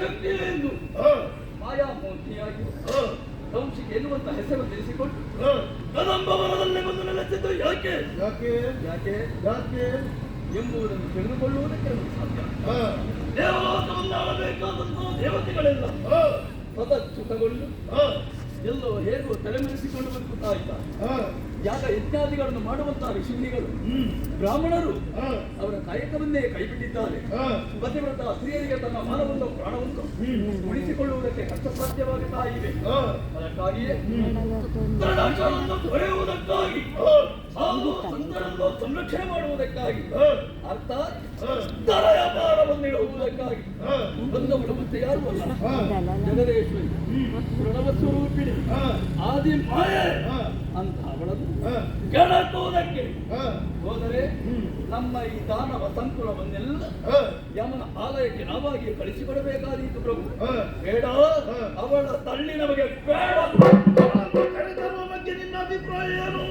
ಶಕ್ತಿಯೆಂದು ಮಾಯಾಮೂರ್ತಿಯಾಗಿ ವಂಶಿಗೆ ಎನ್ನುವಂತ ಹೆಸರು ತಿಳಿಸಿಕೊಟ್ಟು ಕದಂಬವನದಲ್ಲಿ ಬಂದು ನೆಲೆಸಿದ್ದು ಯಾಕೆ ಯಾಕೆ ಯಾಕೆ ಯಾಕೆ ಎಂಬುದನ್ನು ತಿಳಿದುಕೊಳ್ಳುವುದಕ್ಕೆ ನಮಗೆ ಸಾಧ್ಯ. ದೇವಲೋಕವನ್ನು ಆಳಬೇಕಾದಂತಹ ದೇವತೆಗಳೆಲ್ಲ ಸದಚ್ಯುತಗೊಂಡು ಎಲ್ಲೋ ಹೇಗೋ ತಲೆಮೆರೆಸಿಕೊಂಡು ಬದುಕುತ್ತಾ ಇದ್ದಾರೆ. ಯಾಗ ಯಜ್ಞಾದಿಗಳನ್ನು ಮಾಡುವಂತಹ ಋಷಿಮುನಿಗಳು ಬ್ರಾಹ್ಮಣರು ಅವರ ಕಾಯಕವನ್ನೇ ಕೈಬಿಟ್ಟಿದ್ದಾರೆ. ಪತಿವ್ರತ ಸ್ತ್ರೀಯರಿಗೆ ತನ್ನ ಮಾನವನ್ನು ಪ್ರಾಣವನ್ನು ಉಳಿಸಿಕೊಳ್ಳುವುದಕ್ಕೆ ಕಷ್ಟ ಸಾಧ್ಯವಾಗುತ್ತಾ ಇವೆ. ಅದಕ್ಕಾಗಿಯೇ ದೊರೆಯುವುದಕ್ಕಾಗಿ ಸಂತರನ್ನು ಸಂರಕ್ಷಣೆ ಮಾಡುವುದಕ್ಕಾಗಿ ಅರ್ಥಾತ್ ದರೆಯ ಭಾರವನ್ನಿಡುವುದಕ್ಕಾಗಿ ಬಂದವಳು ಮತ್ತೆ ಯಾರು ಅಲ್ಲ, ಜಗದೇಶ್ವರಿ ಪ್ರಣವಸ್ವರೂಪಿಣಿ ಆದಿ ಮಾಯೆ ಅಂತ ಅವಳನ್ನು ಕೆಣಕುವುದಕ್ಕೆ ಹೋದರೆ ನಮ್ಮ ಈ ದಾನವ ಸಂಕುಲವನ್ನೆಲ್ಲ ಯಮನ ಆಲಯಕ್ಕೆ ನಾವಾಗಿ ಕಳಿಸಿಕೊಡಬೇಕಾದೀತು ಪ್ರಭು. ಬೇಡ, ಅವಳ ತಳ್ಳಿ ನಮಗೆ ಬೇಡ. ಬಗ್ಗೆ ನಿನ್ನ ಅಭಿಪ್ರಾಯ ಏನು?